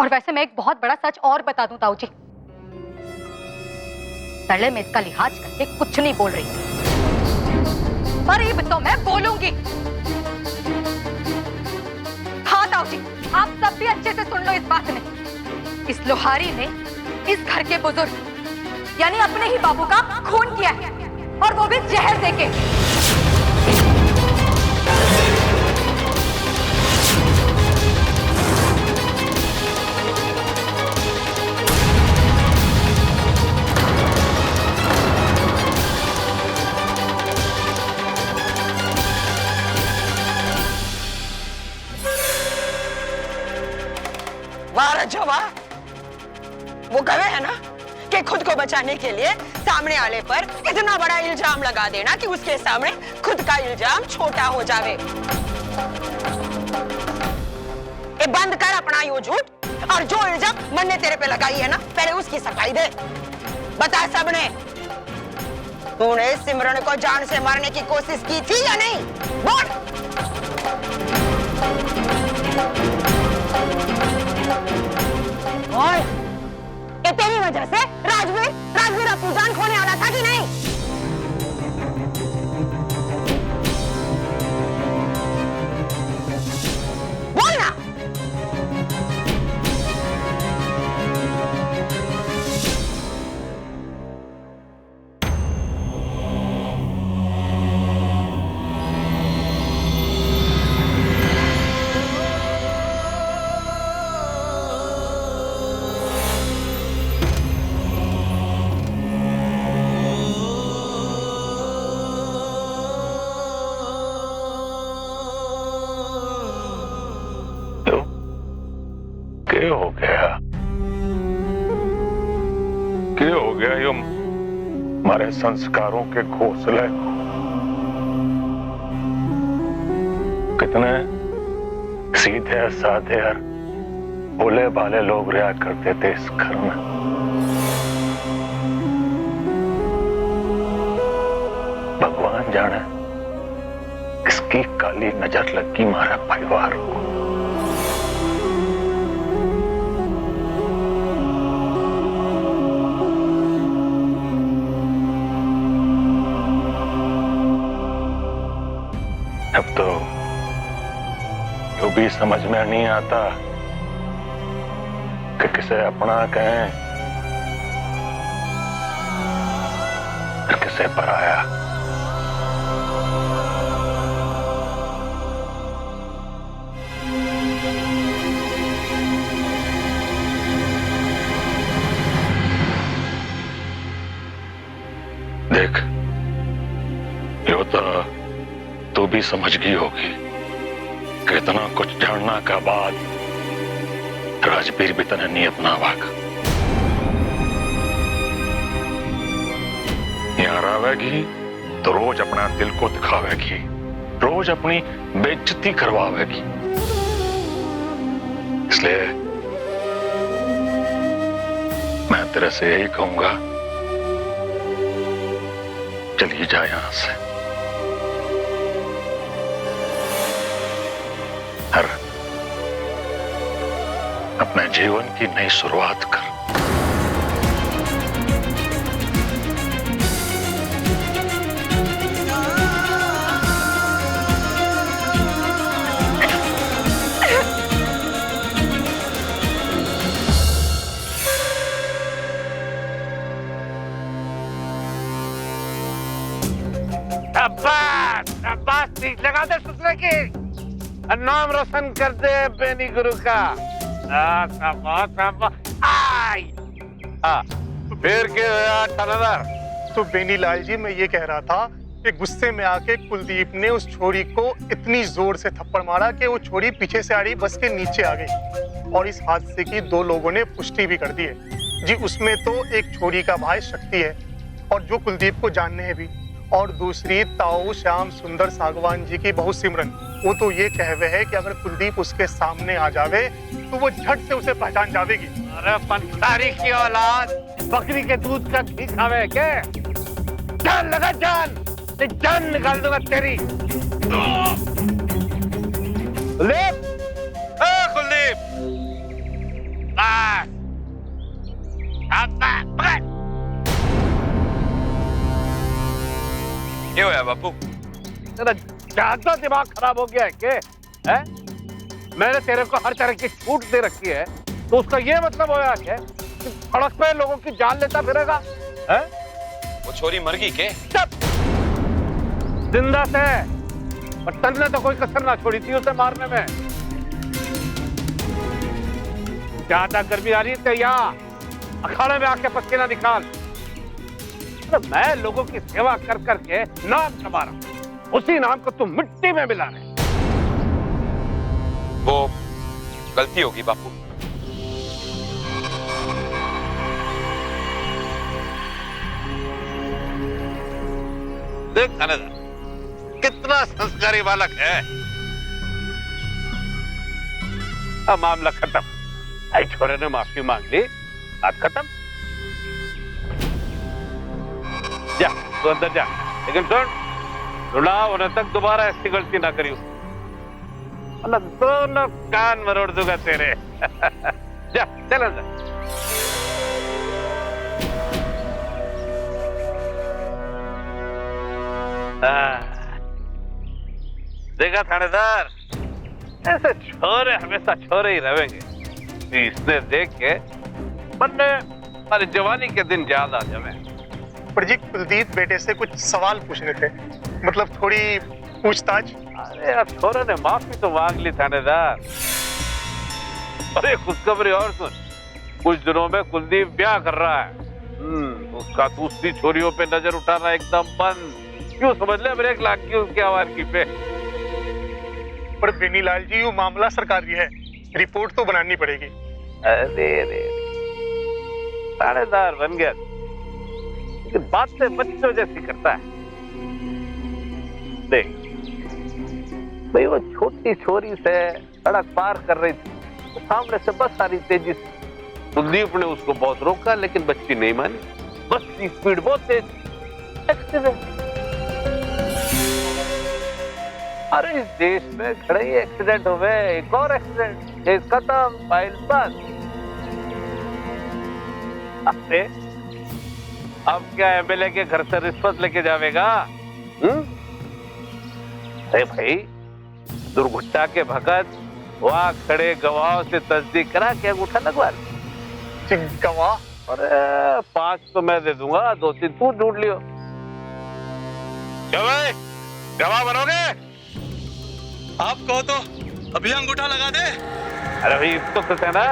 और वैसे मैं एक बहुत बड़ा सच और बता दूं ताऊ जी, पहले मैं इसका लिहाज करके कुछ नहीं बोल रही, पर ये तो मैं बोलूंगी। हाँ ताऊ जी, आप सब भी अच्छे से सुन लो इस बात में। इस लोहारी ने इस घर के बुजुर्ग यानी अपने ही बाबू का खून किया है, और वो भी जहर देके। वाह, वो गवे है ना कि खुद को बचाने के लिए सामने वाले पर इतना बड़ा इल्जाम लगा देना कि उसके सामने खुद का इल्जाम छोटा हो जावे। ये बंद कर अपना यो झूठ, और जो इल्जाम मन ने तेरे पे लगाई है ना, पहले उसकी सफाई दे। बता सबने, तूने सिमरन को जान से मारने की कोशिश की थी या नहीं? बोल। ओए, ये तेरी वजह से राजवीर अपनी जान खोने वाला था कि नहीं? बोलना। क्या हो गया यो हमारे संस्कारों के घोंसले? कितने सीधे साधे और भोले भाले लोग रहा करते थे इस घर में। भगवान जाने किसकी काली नजर लगी हमारे परिवार को। अब तो यो भी समझ में नहीं आता कि किसे अपना कहें और किसे पराया। देख, यो तो तू भी समझ गई होगी कि इतना कुछ जानना का बाद राजवीर भी तने नहीं अपनावागा। यहाँ आवेगी तो रोज अपना दिल को दिखावेगी, रोज अपनी बेइज्जती करवावेगी। इसलिए मैं तेरे से यही कहूंगा, चली जा यहां से। हर अपने जीवन की नई शुरुआत कर। शाबाश, ठीक लगा दे ससुरे की, नाम रोशन कर दे बेनी गुरु का। फिर क्या? तो बेनी लाल जी, मैं ये कह रहा था कि गुस्से में आके कुलदीप ने उस छोरी को इतनी जोर से थप्पड़ मारा कि वो छोरी पीछे से आ रही बस के नीचे आ गई, और इस हादसे की 2 लोगों ने पुष्टि भी कर दी है जी। उसमें तो एक छोरी का भाई शक्ति है, और जो कुलदीप को जानने हैं भी, और दूसरी ताऊ श्याम सुंदर सागवान जी की बहू सिमरन। वो तो ये कहवे है कि अगर कुलदीप उसके सामने आ जावे तो वो झट से उसे पहचान जावेगी। अरे पंसारी की औलाद, बकरी के दूध का घी खावे क्या? जान लगा, जान निकाल दूंगा तेरी। कुलदीप, है बापू? तेरा ज्यादा दिमाग खराब हो गया है क्या? है? मैंने तेरे को हर तरह की छूट दे रखी है, तो उसका ये मतलब होया क्या कि सड़क पे लोगों की जान लेता फिरेगा? है? वो छोरी मर गई के? चुप! जिंदा से, और तन ने तो कोई कसर ना छोड़ी थी उसे मारने में। ज्यादा गर्मी आ रही है तो यहाँ अखाड़े में आके पसीना निकाल। मैं लोगों की सेवा कर करके नाम कमा रहा हूं, उसी नाम को तुम मिट्टी में मिला रहे। वो गलती होगी बापू। देख थानेदार, कितना संस्कारी बालक है। अब मामला खत्म। आई छोरे ने माफी मांग ली, बात खत्म। जा तू अंदर जा, लेकिन सुना उन्हें तक दोबारा ऐसी गलती ना करियो, अल्लाह दोनों कान मरोड़ दूंगा तेरे। जा चल अंदर। देखा थानेदार, ऐसे छोरे हमेशा छोरे ही रहेंगे। इसने देख के बन्ने हमारी जवानी के दिन याद आ जावे। पर जी कुलदीप बेटे से कुछ सवाल पूछने थे, मतलब थोड़ी पूछताछ। अरे यार छोरे ने माफी तो मांग ली थानेदार। अरे खुशखबरी और सुन, कुछ दिनों में कुलदीप ब्याह कर रहा है। उसका दूसरी छोरियों पे नजर उठाना एकदम बंद। क्यों समझ ले, ब्रेक लाग गई उसके आवारगी पे। पर बेनीलाल जी, वो मामला सरकारी है, रिपोर्ट तो बनानी पड़ेगी। अरे रे थानेदार बन गया, लेकिन बात से बच्चों जैसी करता है। देख भाई, वो छोटी छोरी से सड़क पार कर रही थी, तो सामने से बस आ रही तेजी से। कुलदीप ने उसको बहुत रोका, लेकिन बच्ची नहीं मानी। बस की स्पीड बहुत तेज, एक्सीडेंट। अरे इस देश में खड़े ही एक्सीडेंट हो गए, एक और एक्सीडेंट, केस खत्म, फाइल बंद। अब क्या एमएलए के घर से रिश्वत लेके जावेगा? अरे भाई, दुर्घटना के भगत वहां खड़े गवाहों से तस्दीक करा के अंगूठा लगवा ले। गवाह? अरे 5 तो मैं दे दूंगा, 2-3 तू ढूंढ लियो। क्या भाई, गवाह बनोगे? आप कहो तो अभी अंगूठा लगा दे। अरे भाई तो खुश है ना,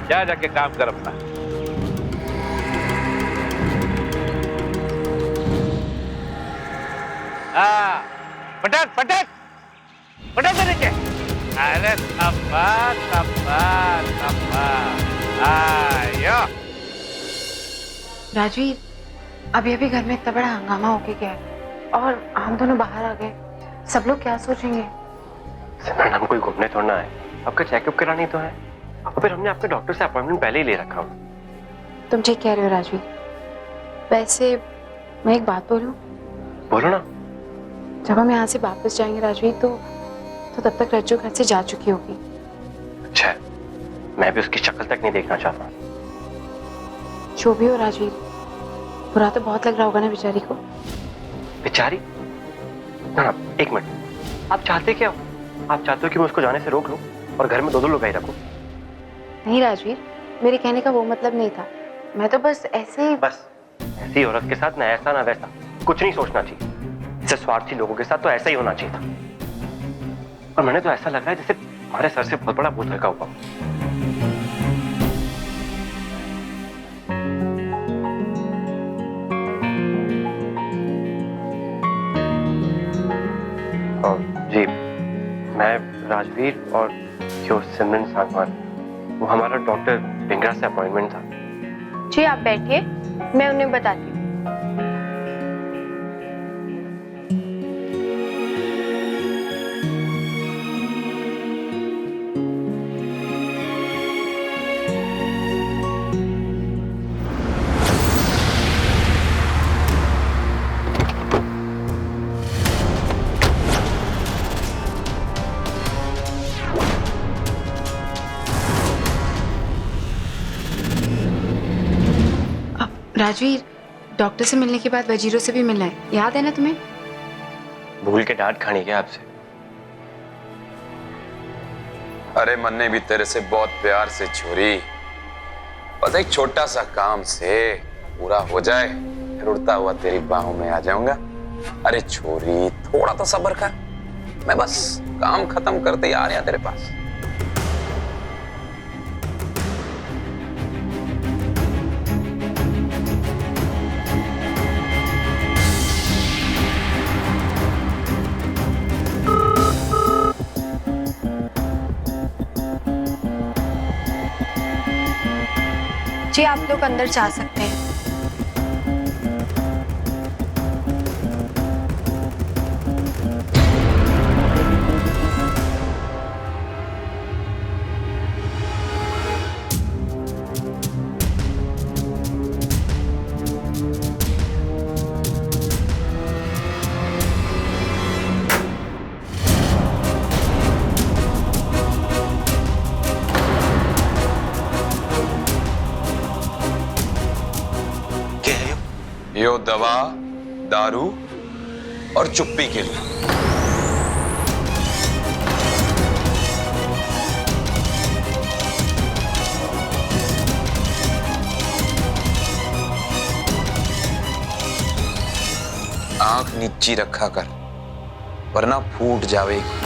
जा जाके काम कर अपना। पटक पटक पटक दे नीचे। अरे तब्बा तब्बा तब्बा आयो। राजवीर, अभी अभी घर में इतना बड़ा हंगामा होके गया है और हम दोनों बाहर आ गए, सब लोग क्या सोचेंगे? सिमरन, हम कोई घूमने थोड़ा है, आपका चेकअप करानी तो है, और फिर हमने आपके डॉक्टर से अपॉइंटमेंट पहले ही ले रखा हूँ। तुम ठीक कह रहे हो राजवीर। वैसे मैं एक बात बोलूं? बोलो ना। जब हम यहाँ से वापस जाएंगे राजवीर, तो तब तक रज्जू घर से जा चुकी होगी। अच्छा, मैं भी उसकी शक्ल तक नहीं देखना चाहता। जो भी हो राजवीर, बुरा तो बहुत लग रहा होगा ना बेचारी को। बेचारी? ना, एक मिनट, आप चाहते क्या हो? आप चाहते हो कि मैं उसको जाने से रोक लूं और घर में 2-2 लोग ही रखूं? नहीं राजवीर, मेरे कहने का वो मतलब नहीं था। मैं तो बस ऐसे बस ऐसी औरत के साथ ना ऐसा ना वैसा कुछ नहीं सोचना चाहिए। इससे स्वार्थी लोगों के साथ तो ऐसा ही होना चाहिए था। और मैंने तो ऐसा लगा है जैसे हमारे सर से बहुत बड़ा भूत लगा हुआ। जी, मैं राजवीर और जो सिमरन सांगवान, वो हमारा डॉक्टर भिंगरा से अपॉइंटमेंट था। जी आप बैठिए, मैं उन्हें बताती हूँ। राजवीर, डॉक्टर से मिलने के बाद वजीरों से भी मिलना है, याद है ना तुम्हें? भूल के डांट खानी क्या आपसे? अरे मन्ने भी तेरे से बहुत प्यार से छोरी, बस एक छोटा सा काम से पूरा हो जाए, फिर उड़ता हुआ तेरी बाहों में आ जाऊंगा। अरे छोरी थोड़ा तो सब्र कर, मैं बस काम खत्म करते ही आ रहा तेरे पास। जी आप लोग अंदर जा सकते हैं। यो दवा, दारू और चुप्पी के लिए। आंख नीची रखा कर, वरना फूट जाएगी।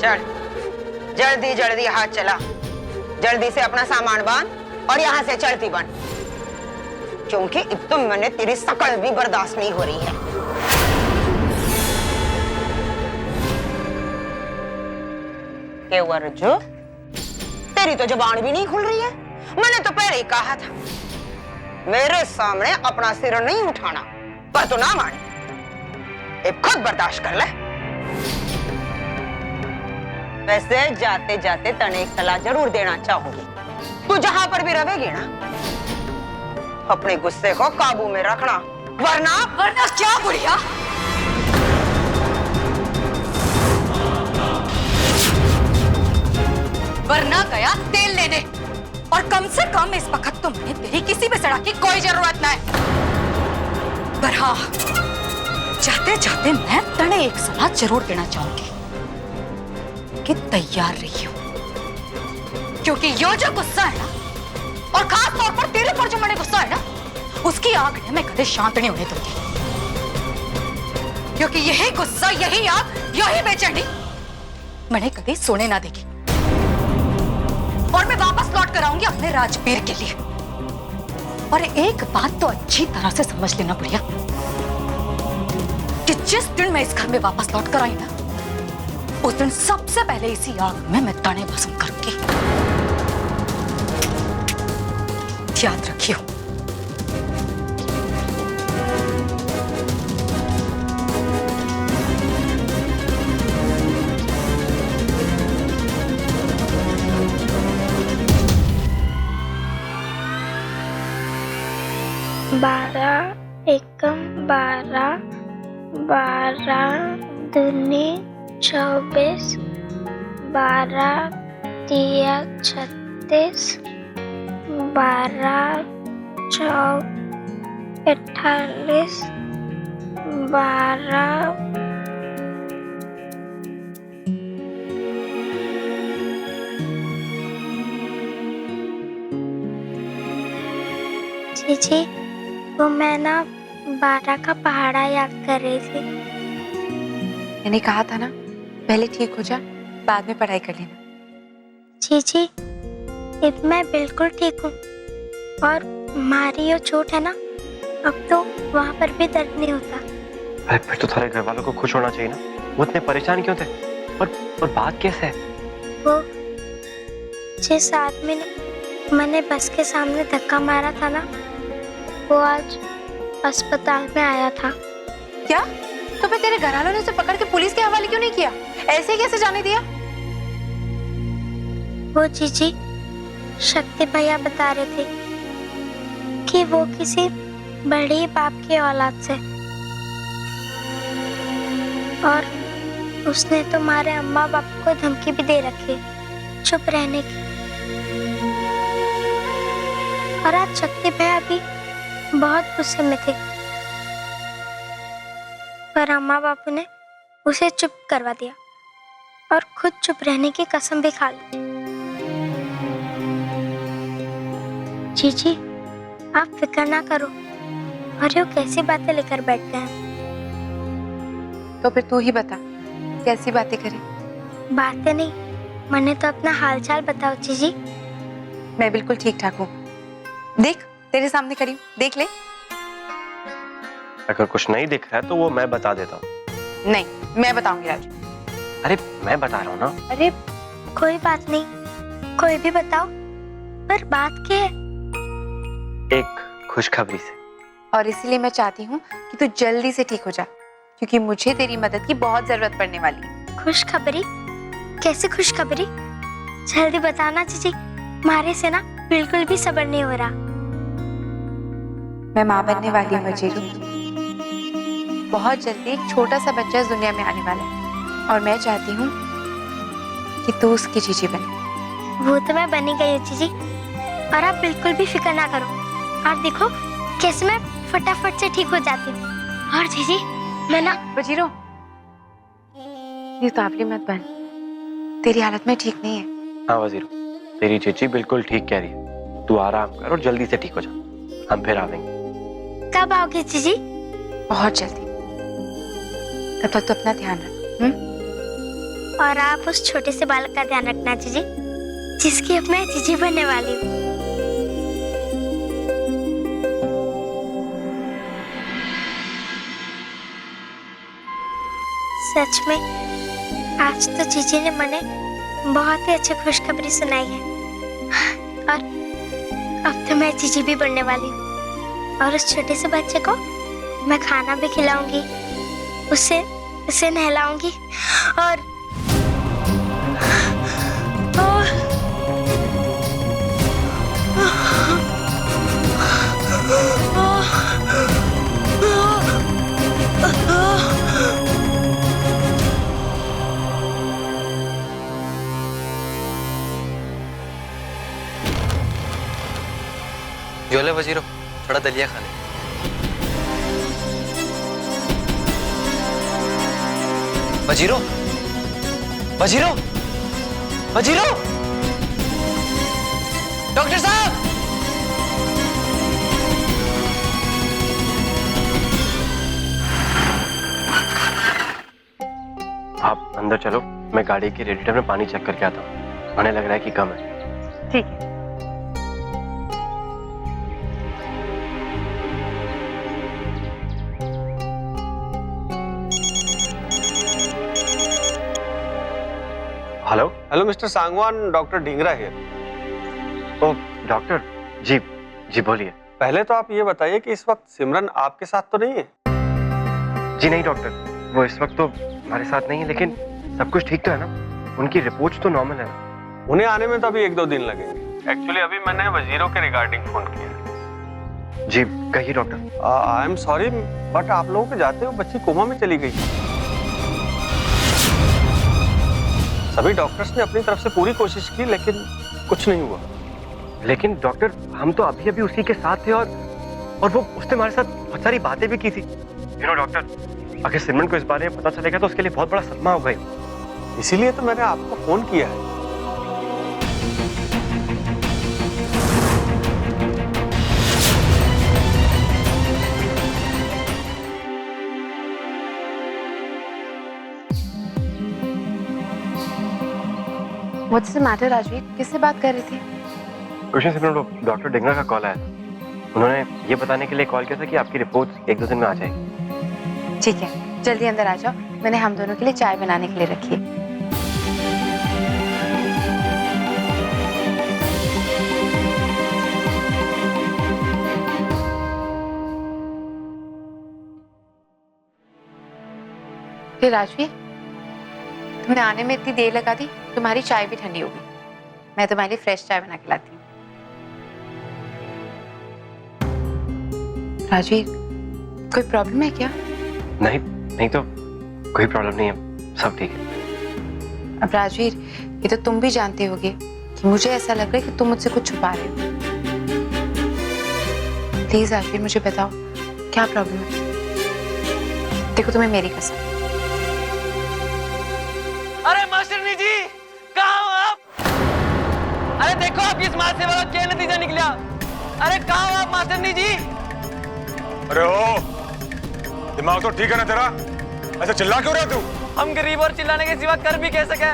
चल जल्दी जल्दी हाथ चला, जल्दी से अपना सामान बांध और यहाँ से चलती बन, क्योंकि अब तो मैंने तेरी शकल भी बर्दाश्त नहीं हो रही है। क्या हुआ रज्जू, तेरी तो जुबान भी नहीं खुल रही है। मैंने तो पहले ही कहा था मेरे सामने अपना सिर नहीं उठाना, पर तू ना माने। अब खुद बर्दाश्त कर ले। वैसे जाते जाते तने एक सलाह जरूर देना चाहूंगी, तू जहां पर भी रहेगी ना, अपने गुस्से को काबू में रखना, वरना क्या बुढ़िया? वरना गया तेल लेने, और कम से कम इस वक्त तुमने तेरी किसी पे सड़ा की कोई जरूरत ना है। पर हाँ, जाते जाते मैं तने एक सलाह जरूर देना चाहूंगी कि तैयार रही हो, क्योंकि यो जो गुस्सा है ना, और खास तौर पर तेरे पर जो मैंने गुस्सा है ना, उसकी आग ने मैं कभी शांत नहीं होने दूंगी, क्योंकि यही गुस्सा, यही आग, यही बेचैनी मैंने कभी सोने ना देगी। और मैं वापस लौट कर आऊंगी अपने राजवीर के लिए। और एक बात तो अच्छी तरह से समझ लेना बढ़िया, कि जिस दिन मैं इस घर में वापस लौट कर आई ना, उस दिन सबसे पहले इसी आग में मैं ताने भस्म करूंगी। याद रखियो। बारह एकम 12, 12 दूनी 24, 12 तिया 36, 12 चौक 48, 12 जी वो मैं ना 12 का पहाड़ा याद कर रही थी। मैंने कहा था ना, पहले ठीक हो जा, बाद में पढ़ाई कर लेना। जी अब मैं बिल्कुल ठीक हूँ, और मारी जो चोट है ना, अब तो वहाँ पर भी दर्द नहीं होता। अरे फिर तो तुम्हारे घर वालों को खुश होना चाहिए ना, वो इतने परेशान क्यों थे? और बात कैसे है? वो जिस आदमी ने मैंने बस के सामने धक्का मारा था ना, वो आज अस्पताल में आया था। क्या? तो फिर तेरे घर वालों ने उसे पकड़ के पुलिस के हवाले क्यों नहीं किया? ऐसे कैसे जाने दिया? वो जीजी शक्ति भैया बता रहे थे कि वो किसी बड़े बाप के औलाद से, और उसने तुम्हारे अम्मा बाप को धमकी भी दे रखी है चुप रहने की। और आज शक्ति भैया भी बहुत गुस्से में थे, पर अम्मा बापू ने उसे चुप करवा दिया और खुद चुप रहने की कसम भी खा ली। जीजी, आप फिक्र ना करो। और वो कैसी बातें लेकर बैठ गए हैं। तो फिर तू ही बता, कैसी बातें करें? बातें नहीं, मैंने तो अपना हालचाल बताओ जीजी। मैं बिल्कुल ठीक ठाक हूँ। देख, तेरे सामने खड़ी हूँ, देख ले। अगर कुछ नहीं दिख रहा है तो वो मैं बता देता हूँ। नहीं, मैं बताऊंगी राजू। अरे मैं बता रहा हूँ ना। अरे कोई बात नहीं, कोई भी बताओ, पर बात क्या है? एक खुशखबरी से। और इसीलिए मैं चाहती हूँ कि तू जल्दी से ठीक हो जा, क्योंकि मुझे तेरी मदद की बहुत जरूरत पड़ने वाली है। खुशखबरी? कैसी खुशखबरी? जल्दी बताना जीजी, मारे से ना बिल्कुल भी सब्र नहीं हो रहा। मैं माँ बनने वाली हूँ वजीरू। बहुत जल्दी एक छोटा सा बच्चा इस दुनिया में आने वाला है, और मैं चाहती हूँ कि तू उसकी जीजी बने। वो तो मैं बनी गई हूँ जीजी, और आप बिल्कुल भी फिक्र ना करो। और देखो कैसे मैं फटाफट से ठीक हो जाती हूँ। और जीजी मैं ना वजीरो, ये तावली मत बन, तेरी हालत में ठीक नहीं है। हाँ वजीरो, तेरी चीची बिल्कुल ठीक कह रही है। तू आराम कर और जल्दी से ठीक हो जा, हम फिर आवेंगे। कब आओगे जीजी? बहुत जल्दी। तब तक तो अपना ध्यान रख। और आप उस छोटे से बालक का ध्यान रखना जीजी, जिसकी अब मैं जीजी बनने वाली हूँ। सच में आज तो जीजी ने मैंने बहुत ही अच्छी खुशखबरी सुनाई है। और अब तो मैं जीजी भी बनने वाली हूँ, और उस छोटे से बच्चे को मैं खाना भी खिलाऊंगी, उसे नहलाऊंगी, और जोले वजीरो, थोड़ा दलिया खा ले। वजीरो, वजीरो, वजीरो, डॉक्टर साहब! आप अंदर चलो, मैं गाड़ी के रेडिएटर में पानी चेक करके आता हूँ। मुझे लग रहा है कि कम है। ठीक है। Hello hello mister Sangwan, doctor Dhingra here. Oh doctor ji, जी बोलिए। पहले तो आप ये बताइए कि इस वक्त सिमरन आपके साथ तो नहीं है? जी नहीं डॉक्टर, वो इस वक्त तो हमारे साथ नहीं है, लेकिन सब कुछ ठीक तो है ना? उनकी रिपोर्ट्स तो नॉर्मल है ना? उन्हें आने में तो अभी 1-2 दिन लगेंगे। एक्चुअली अभी मैंने वजीरों के रिगार्डिंग फोन किया। जी कहिए doctor. I am sorry, but आप लोगों के जाते हुए बच्ची कोमा में चली गई। सभी डॉक्टर्स ने अपनी तरफ से पूरी कोशिश की, लेकिन कुछ नहीं हुआ। लेकिन डॉक्टर, हम तो अभी अभी उसी के साथ थे, और वो उसने हमारे साथ बहुत सारी बातें भी की थी। यू नो डॉक्टर, अगर सिमरन को इस बारे में पता चलेगा तो उसके लिए बहुत बड़ा सदमा होगा। इसीलिए तो मैंने आपको फोन किया है। What's the matter, Rajveer? किससे बात कर रहे थे? कुछ नहीं सिमरन, वो डॉक्टर ढिंगरा का कॉल आया था। उन्होंने ये बताने के लिए कॉल किया था कि आपकी रिपोर्ट 1-2 दिन में आ जाएगी। ठीक है, जल्दी अंदर आ जाओ। मैंने हम दोनों के लिए चाय बनाने के लिए रखी है। फिर राजवीर, तुमने आने में इतनी देर लगा दी, तुम्हारी चाय भी ठंडी हो गई। मैं तुम्हारे लिए फ्रेश चाय बना के लाती हूँ। राजवीर, कोई प्रॉब्लम है क्या? नहीं नहीं तो कोई प्रॉब्लम नहीं है, सब ठीक है। अब राजवीर, ये तो तुम भी जानते होगे कि मुझे ऐसा लग रहा है कि तुम मुझसे कुछ छुपा रहे हो। प्लीज राजवीर, मुझे बताओ क्या प्रॉब्लम है? देखो, तुम्हें मेरी कसम। अरे मास्टरनी जी, कहाँ हो आप? अरे देखो आपकी इस माँ सेवा का क्या नतीजा निकला। अरे कहाँ हो आप मास्टरनी जी? अरे ओ, दिमाग तो ठीक है ना तेरा? ऐसे चिल्ला क्यों रहा तू? हम गरीब और चिल्लाने के सिवा कर भी कह सके,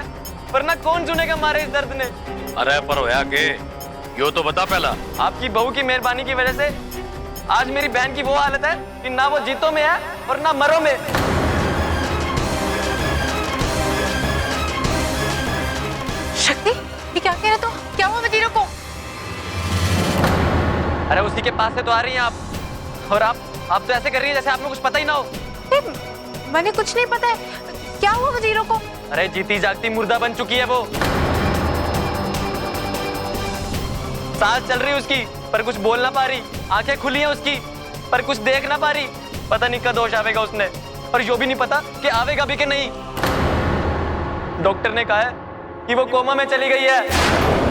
वरना कौन सुनेगा हमारे इस दर्द ने। अरे पर होया के यो तो बता पहला। आपकी बहू की मेहरबानी की वजह से आज मेरी बहन की वो हालत है कि ना वो जीतों में है और ना मरो में। शक्ति, ये क्या कह रहे तुम? क्या हुआ वजीरों को? अरे उसी के पास से तो आ रही हैं आप, और आप तो ऐसे कर रही हैं जैसे आपको कुछ पता ही ना हो। मैंने कुछ नहीं पता है। क्या हुआ वजीरों को? अरे जीती जागती मुर्दा बन चुकी है वो। सांस चल रही है उसकी पर कुछ बोल ना पा रही, आंखें खुली हैं उसकी पर कुछ देख ना पा रही। पता नहीं कब होश आवेगा उसने, और यो भी नहीं पता कि आवेगा भी कि नहीं। डॉक्टर ने कहा है कि वो कोमा में चली गई है।